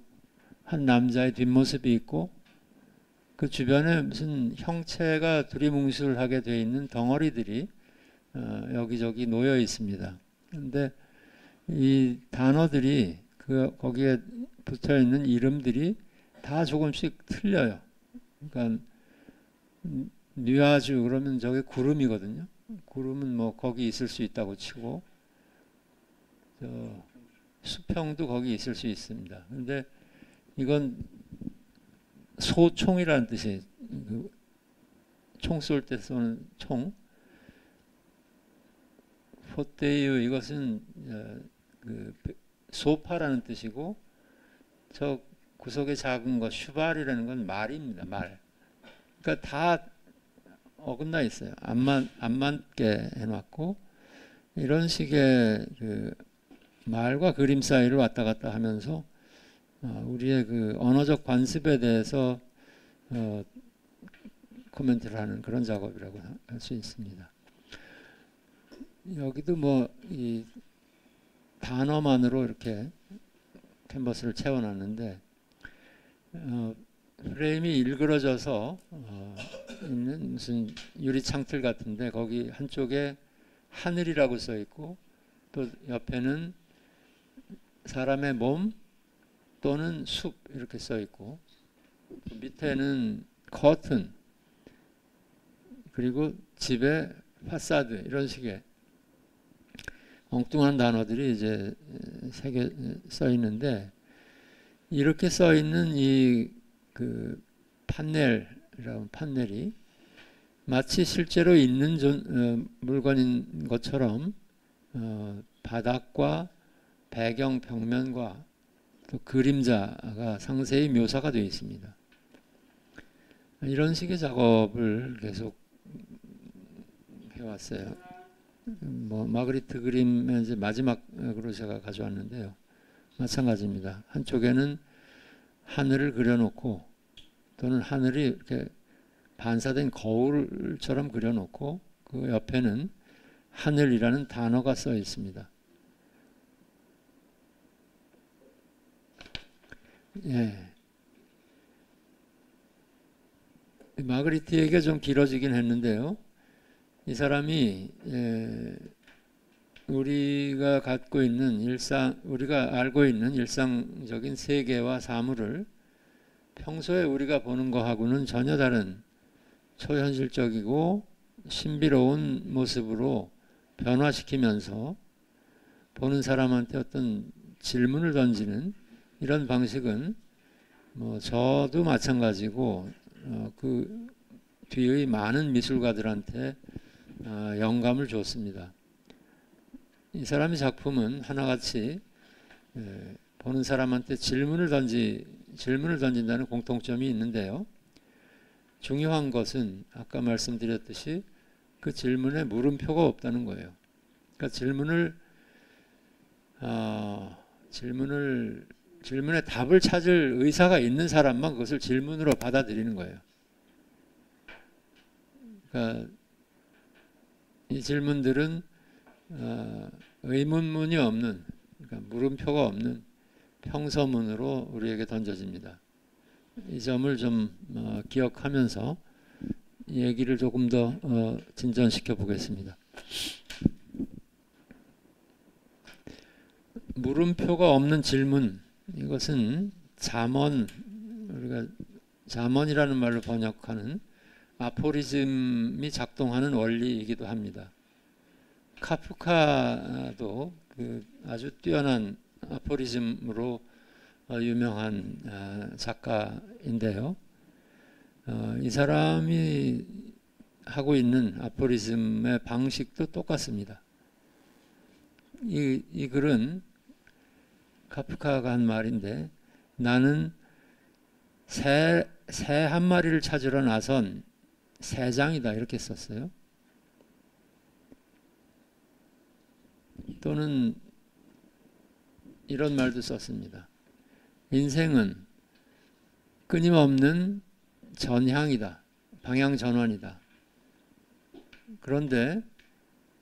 한 남자의 뒷모습이 있고 그 주변에 무슨 형체가 두리뭉술하게 되어 있는 덩어리들이 여기저기 놓여 있습니다. 그런데 이 단어들이 거기에 붙어 있는 이름들이 다 조금씩 틀려요. 그러니까 뉴아주 그러면 저게 구름이거든요. 구름은 뭐 거기 있을 수 있다고 치고 수평도 거기 있을 수 있습니다. 그런데 이건 소총이라는 뜻이에요. 총 쏠 때 쏘는 총. 포테이유 이것은 소파라는 뜻이고 저 구석에 작은 거 슈발이라는 건 말입니다. 말. 그러니까 다 어긋나 있어요. 안 맞게 해놨고 이런 식의 그 말과 그림 사이를 왔다 갔다 하면서 우리의 그 언어적 관습에 대해서 코멘트를 하는 그런 작업이라고 할 수 있습니다. 여기도 뭐 이 단어만으로 이렇게 캔버스를 채워놨는데 프레임이 일그러져서 있는 무슨 유리 창틀 같은데 거기 한쪽에 하늘이라고 써 있고 또 옆에는 사람의 몸 또는 숲 이렇게 써 있고 밑에는 커튼 그리고 집의 파사드 이런 식의 엉뚱한 단어들이 이제 새겨 써 있는데 이렇게 써 있는 이 그 판넬이 마치 실제로 있는 물건인 것처럼 바닥과 배경 벽면과 또 그림자가 상세히 묘사가 되어 있습니다. 이런 식의 작업을 계속 해왔어요. 뭐 마그리트 그림의 이제 마지막으로 제가 가져왔는데요. 마찬가지입니다. 한쪽에는 하늘을 그려놓고 또는 하늘이 이렇게 반사된 거울처럼 그려놓고 그 옆에는 하늘이라는 단어가 써 있습니다. 예. 마그리트 얘기가 좀 길어지긴 했는데요. 이 사람이 우리가 갖고 있는 우리가 알고 있는 일상적인 세계와 사물을 평소에 우리가 보는 거하고는 전혀 다른 초현실적이고 신비로운 모습으로 변화시키면서 보는 사람한테 어떤 질문을 던지는 이런 방식은 뭐 저도 마찬가지고 그 뒤의 많은 미술가들한테 영감을 줬습니다. 이 사람의 작품은 하나같이 보는 사람한테 질문을 던진다는 공통점이 있는데요. 중요한 것은 아까 말씀드렸듯이 그 질문에 물음표가 없다는 거예요. 그러니까 질문에 답을 찾을 의사가 있는 사람만 그것을 질문으로 받아들이는 거예요. 그러니까 이 질문들은 의문문이 없는, 그러니까 물음표가 없는 평서문으로 우리에게 던져집니다. 이 점을 좀 기억하면서 얘기를 조금 더 진전시켜 보겠습니다. 물음표가 없는 질문, 이것은 우리가 잠언이라는 말로 번역하는 아포리즘이 작동하는 원리이기도 합니다. 카프카도 그 아주 뛰어난 아포리즘으로 유명한 작가인데요. 이 사람이 하고 있는 아포리즘의 방식도 똑같습니다. 이 글은 카프카가 한 말인데, 나는 새 한 마리를 찾으러 나선 새장이다, 이렇게 썼어요. 또는 이런 말도 썼습니다. 인생은 끊임없는 전향이다, 방향 전환이다. 그런데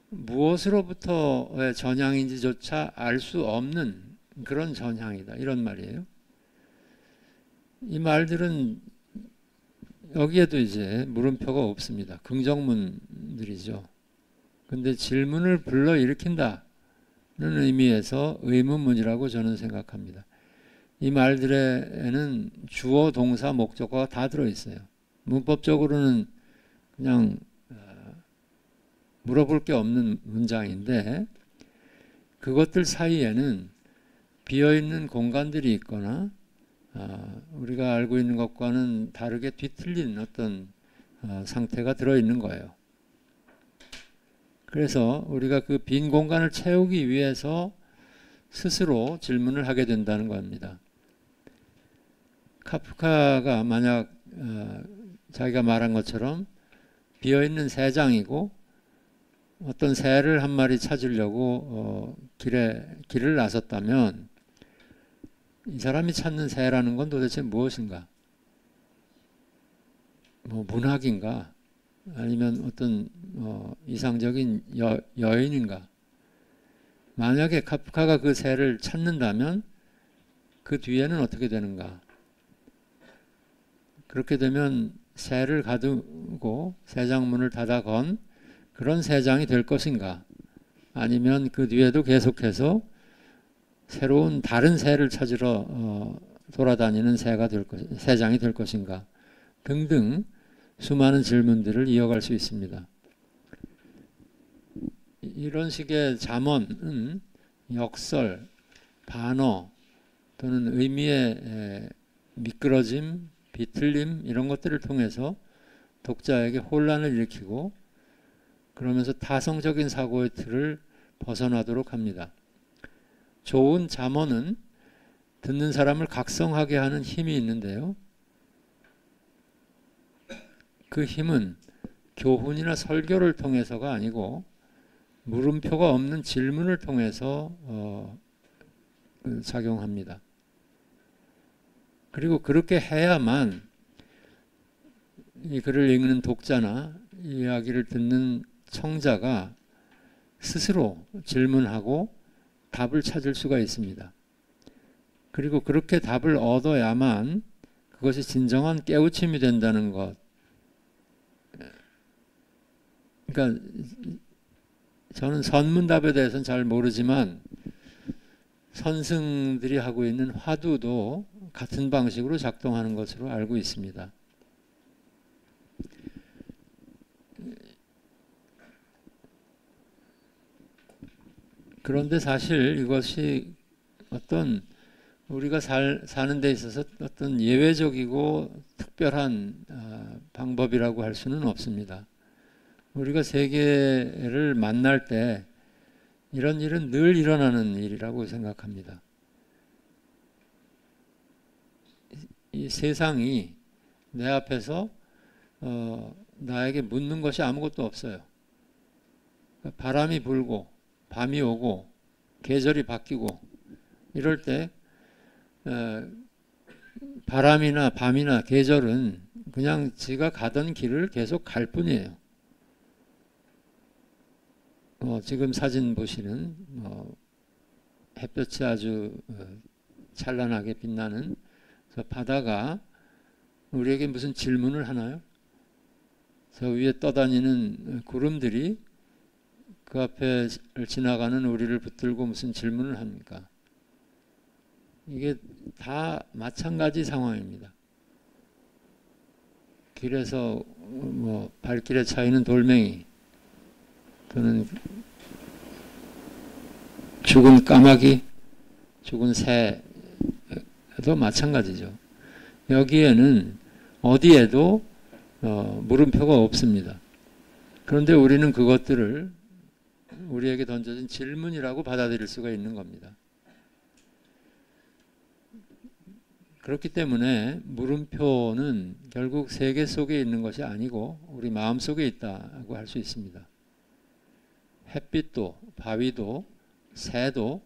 무엇으로부터의 전향인지조차 알 수 없는 그런 전향이다, 이런 말이에요. 이 말들은 여기에도 이제 물음표가 없습니다. 긍정문들이죠. 근데 질문을 불러일으킨다는 의미에서 의문문이라고 저는 생각합니다. 이 말들에는 주어, 동사, 목적어가 다 들어있어요. 문법적으로는 그냥 물어볼 게 없는 문장인데, 그것들 사이에는 비어있는 공간들이 있거나 우리가 알고 있는 것과는 다르게 뒤틀린 어떤 상태가 들어있는 거예요. 그래서 우리가 그 빈 공간을 채우기 위해서 스스로 질문을 하게 된다는 겁니다. 카프카가 만약 자기가 말한 것처럼 비어있는 새장이고 어떤 새를 한 마리 찾으려고 길을 나섰다면, 이 사람이 찾는 새라는 건 도대체 무엇인가? 뭐 문학인가? 아니면 어떤 이상적인 여인인가? 만약에 카프카가 그 새를 찾는다면 그 뒤에는 어떻게 되는가? 그렇게 되면 새를 가두고 새장문을 닫아 건 그런 새장이 될 것인가? 아니면 그 뒤에도 계속해서 새로운 다른 새를 찾으러 돌아다니는 새장이 될 것인가? 등등 수많은 질문들을 이어갈 수 있습니다. 이런 식의 잠언은 역설, 반어 또는 의미의 미끄러짐, 비틀림 이런 것들을 통해서 독자에게 혼란을 일으키고, 그러면서 타성적인 사고의 틀을 벗어나도록 합니다. 좋은 잠언은 듣는 사람을 각성하게 하는 힘이 있는데요. 그 힘은 교훈이나 설교를 통해서가 아니고 물음표가 없는 질문을 통해서 작용합니다. 그리고 그렇게 해야만 이 글을 읽는 독자나 이야기를 듣는 청자가 스스로 질문하고 답을 찾을 수가 있습니다. 그리고 그렇게 답을 얻어야만 그것이 진정한 깨우침이 된다는 것. 그러니까 저는 선문답에 대해서는 잘 모르지만 선승들이 하고 있는 화두도 같은 방식으로 작동하는 것으로 알고 있습니다. 그런데 사실 이것이 어떤 우리가 사는 데 있어서 어떤 예외적이고 특별한 방법이라고 할 수는 없습니다. 우리가 세계를 만날 때 이런 일은 늘 일어나는 일이라고 생각합니다. 이 세상이 내 앞에서 나에게 묻는 것이 아무것도 없어요. 바람이 불고 밤이 오고 계절이 바뀌고 이럴 때 바람이나 밤이나 계절은 그냥 지가 가던 길을 계속 갈 뿐이에요. 지금 사진 보시는 햇볕이 아주 찬란하게 빛나는 저 바다가 우리에게 무슨 질문을 하나요? 저 위에 떠다니는 구름들이 그 앞에 지나가는 우리를 붙들고 무슨 질문을 합니까? 이게 다 마찬가지 상황입니다. 길에서 발길에 차이는 돌멩이 또는 죽은 까마귀, 죽은 새도 마찬가지죠. 여기에는 어디에도 물음표가 없습니다. 그런데 우리는 그것들을 우리에게 던져진 질문이라고 받아들일 수가 있는 겁니다. 그렇기 때문에 물음표는 결국 세계 속에 있는 것이 아니고 우리 마음 속에 있다고 할 수 있습니다. 햇빛도 바위도 새도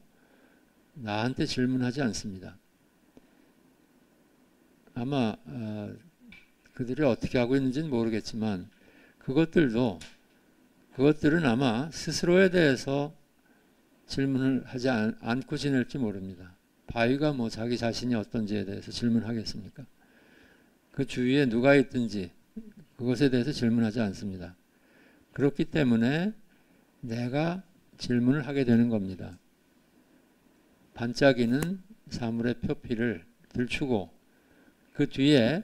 나한테 질문하지 않습니다. 아마 그들이 어떻게 하고 있는지는 모르겠지만 그것들은 아마 스스로에 대해서 질문을 하지 않고 지낼지 모릅니다. 바위가 뭐 자기 자신이 어떤지에 대해서 질문하겠습니까? 그 주위에 누가 있든지 그것에 대해서 질문하지 않습니다. 그렇기 때문에 내가 질문을 하게 되는 겁니다. 반짝이는 사물의 표피를 들추고 그 뒤에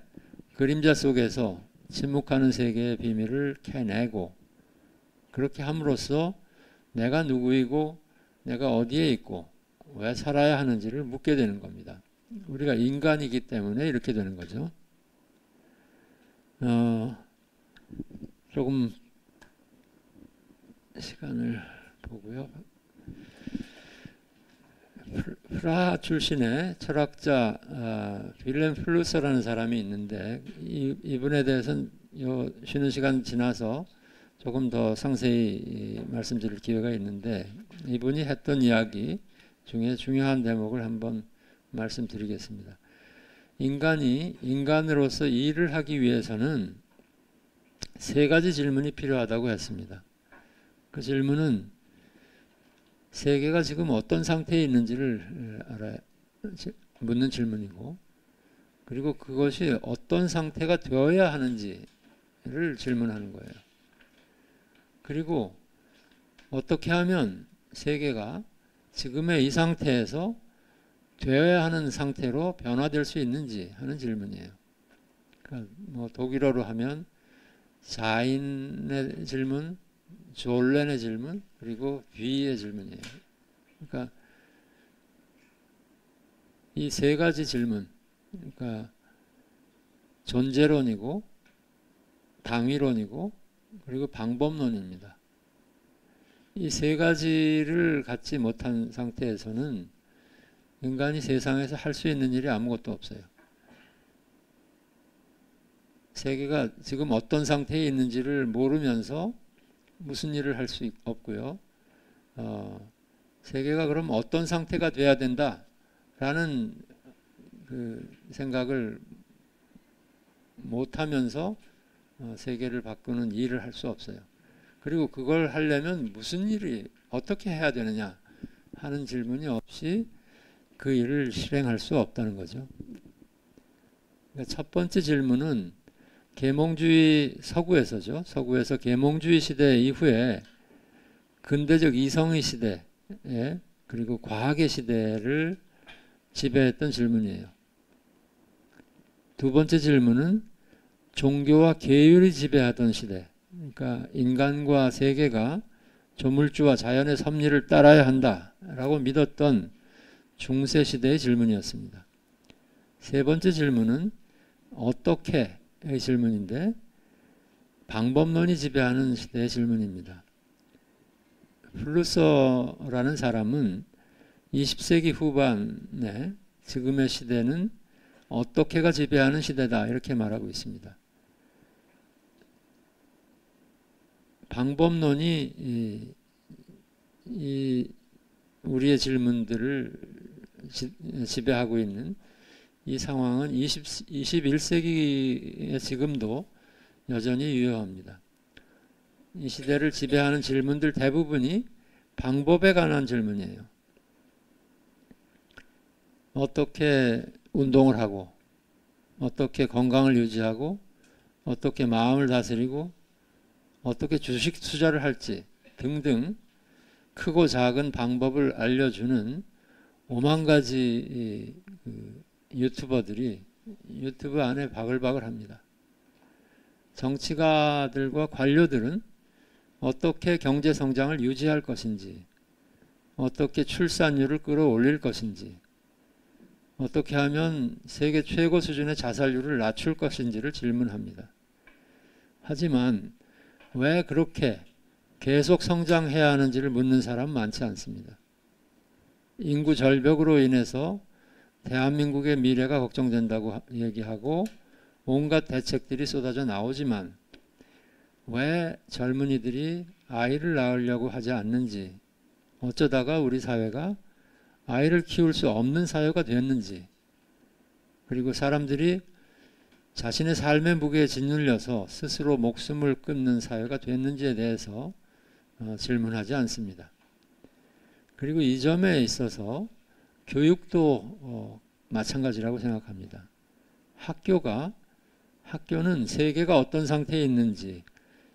그림자 속에서 침묵하는 세계의 비밀을 캐내고 그렇게 함으로써 내가 누구이고 내가 어디에 있고 왜 살아야 하는지를 묻게 되는 겁니다. 우리가 인간이기 때문에 이렇게 되는 거죠. 조금 시간을 보고요. 프라하 출신의 철학자 빌렘 플루서라는 사람이 있는데 이분에 대해서는 쉬는 시간 지나서 조금 더 상세히 말씀드릴 기회가 있는데 이분이 했던 이야기 중에 중요한 대목을 한번 말씀드리겠습니다. 인간이 인간으로서 일을 하기 위해서는 세 가지 질문이 필요하다고 했습니다. 그 질문은 세계가 지금 어떤 상태에 있는지를 묻는 질문이고 그리고 그것이 어떤 상태가 되어야 하는지를 질문하는 거예요. 그리고 어떻게 하면 세계가 지금의 이 상태에서 되어야 하는 상태로 변화될 수 있는지 하는 질문이에요. 그러니까 뭐 독일어로 하면 자인의 질문, 졸렌의 질문, 그리고 비의 질문이에요. 그러니까 이 세 가지 질문, 그러니까 존재론이고 당위론이고 그리고 방법론입니다. 이 세 가지를 갖지 못한 상태에서는 인간이 세상에서 할 수 있는 일이 아무것도 없어요. 세계가 지금 어떤 상태에 있는지를 모르면서 무슨 일을 할 수 없고요. 세계가 그럼 어떤 상태가 돼야 된다라는 그 생각을 못하면서 세계를 바꾸는 일을 할 수 없어요. 그리고 그걸 하려면 무슨 일이 어떻게 해야 되느냐 하는 질문이 없이 그 일을 실행할 수 없다는 거죠. 그러니까 첫 번째 질문은 계몽주의 서구에서죠. 서구에서 계몽주의 시대 이후에 근대적 이성의 시대에 그리고 과학의 시대를 지배했던 질문이에요. 두 번째 질문은 종교와 계율이 지배하던 시대, 그러니까 인간과 세계가 조물주와 자연의 섭리를 따라야 한다라고 믿었던 중세 시대의 질문이었습니다. 세 번째 질문은 어떻게의 질문인데 방법론이 지배하는 시대의 질문입니다. 플루서라는 사람은 20세기 후반에 지금의 시대는 어떻게가 지배하는 시대다 이렇게 말하고 있습니다. 방법론이 우리의 질문들을 지배하고 있는 이 상황은 21세기의 지금도 여전히 유효합니다. 이 시대를 지배하는 질문들 대부분이 방법에 관한 질문이에요. 어떻게 운동을 하고 어떻게 건강을 유지하고 어떻게 마음을 다스리고 어떻게 주식 투자를 할지 등등 크고 작은 방법을 알려주는 5만 가지 유튜버들이 유튜브 안에 바글바글 합니다. 정치가들과 관료들은 어떻게 경제 성장을 유지할 것인지, 어떻게 출산율을 끌어올릴 것인지, 어떻게 하면 세계 최고 수준의 자살률을 낮출 것인지를 질문합니다. 하지만 왜 그렇게 계속 성장해야 하는지를 묻는 사람은 많지 않습니다. 인구 절벽으로 인해서 대한민국의 미래가 걱정된다고 얘기하고 온갖 대책들이 쏟아져 나오지만 왜 젊은이들이 아이를 낳으려고 하지 않는지, 어쩌다가 우리 사회가 아이를 키울 수 없는 사회가 됐는지, 그리고 사람들이 자신의 삶의 무게에 짓눌려서 스스로 목숨을 끊는 사회가 됐는지에 대해서 질문하지 않습니다. 그리고 이 점에 있어서 교육도 마찬가지라고 생각합니다. 학교는 세계가 어떤 상태에 있는지,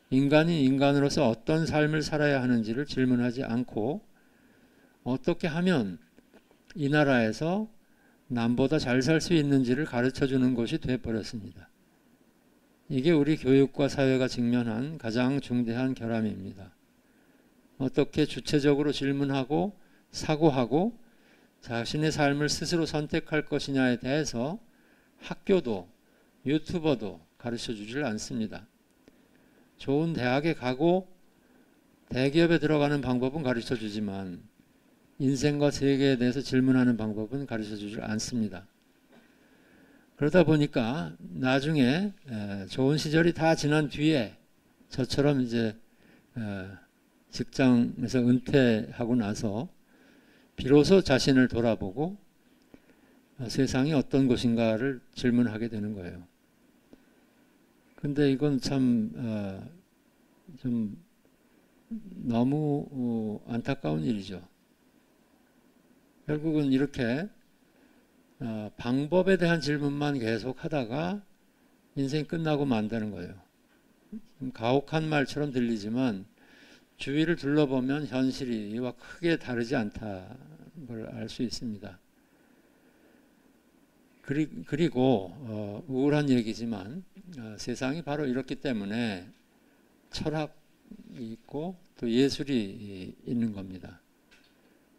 인간이 인간으로서 어떤 삶을 살아야 하는지를 질문하지 않고 어떻게 하면 이 나라에서 남보다 잘 살 수 있는지를 가르쳐 주는 곳이 되어버렸습니다. 이게 우리 교육과 사회가 직면한 가장 중대한 결함입니다. 어떻게 주체적으로 질문하고 사고하고 자신의 삶을 스스로 선택할 것이냐에 대해서 학교도 유튜버도 가르쳐 주질 않습니다. 좋은 대학에 가고 대기업에 들어가는 방법은 가르쳐 주지만 인생과 세계에 대해서 질문하는 방법은 가르쳐 주질 않습니다. 그러다 보니까 나중에 좋은 시절이 다 지난 뒤에 저처럼 이제 직장에서 은퇴하고 나서 비로소 자신을 돌아보고 세상이 어떤 곳인가를 질문하게 되는 거예요. 근데 이건 참 좀 너무 안타까운 일이죠. 결국은 이렇게 방법에 대한 질문만 계속 하다가 인생이 끝나고 만다는 거예요. 가혹한 말처럼 들리지만 주위를 둘러보면 현실이 이와 크게 다르지 않다는 걸 알 수 있습니다. 그리고 우울한 얘기지만 세상이 바로 이렇기 때문에 철학이 있고 또 예술이 있는 겁니다.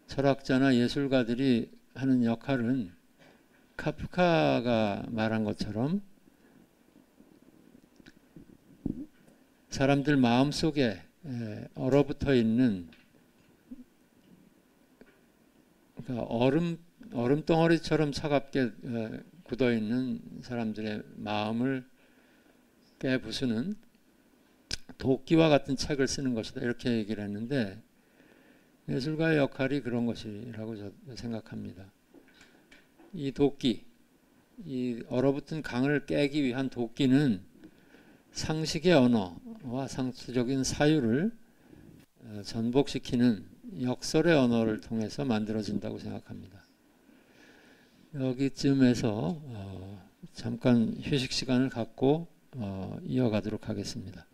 철학자나 예술가들이 하는 역할은 카프카가 말한 것처럼 사람들 마음속에 얼어붙어 있는, 그러니까 얼음덩어리처럼 차갑게 굳어 있는 사람들의 마음을 깨부수는 도끼와 같은 책을 쓰는 것이다, 이렇게 얘기를 했는데 예술가의 역할이 그런 것이라고 저는 생각합니다. 이 도끼, 이 얼어붙은 강을 깨기 위한 도끼는 상식의 언어와 상투적인 사유를 전복시키는 역설의 언어를 통해서 만들어진다고 생각합니다. 여기쯤에서 잠깐 휴식 시간을 갖고 이어가도록 하겠습니다.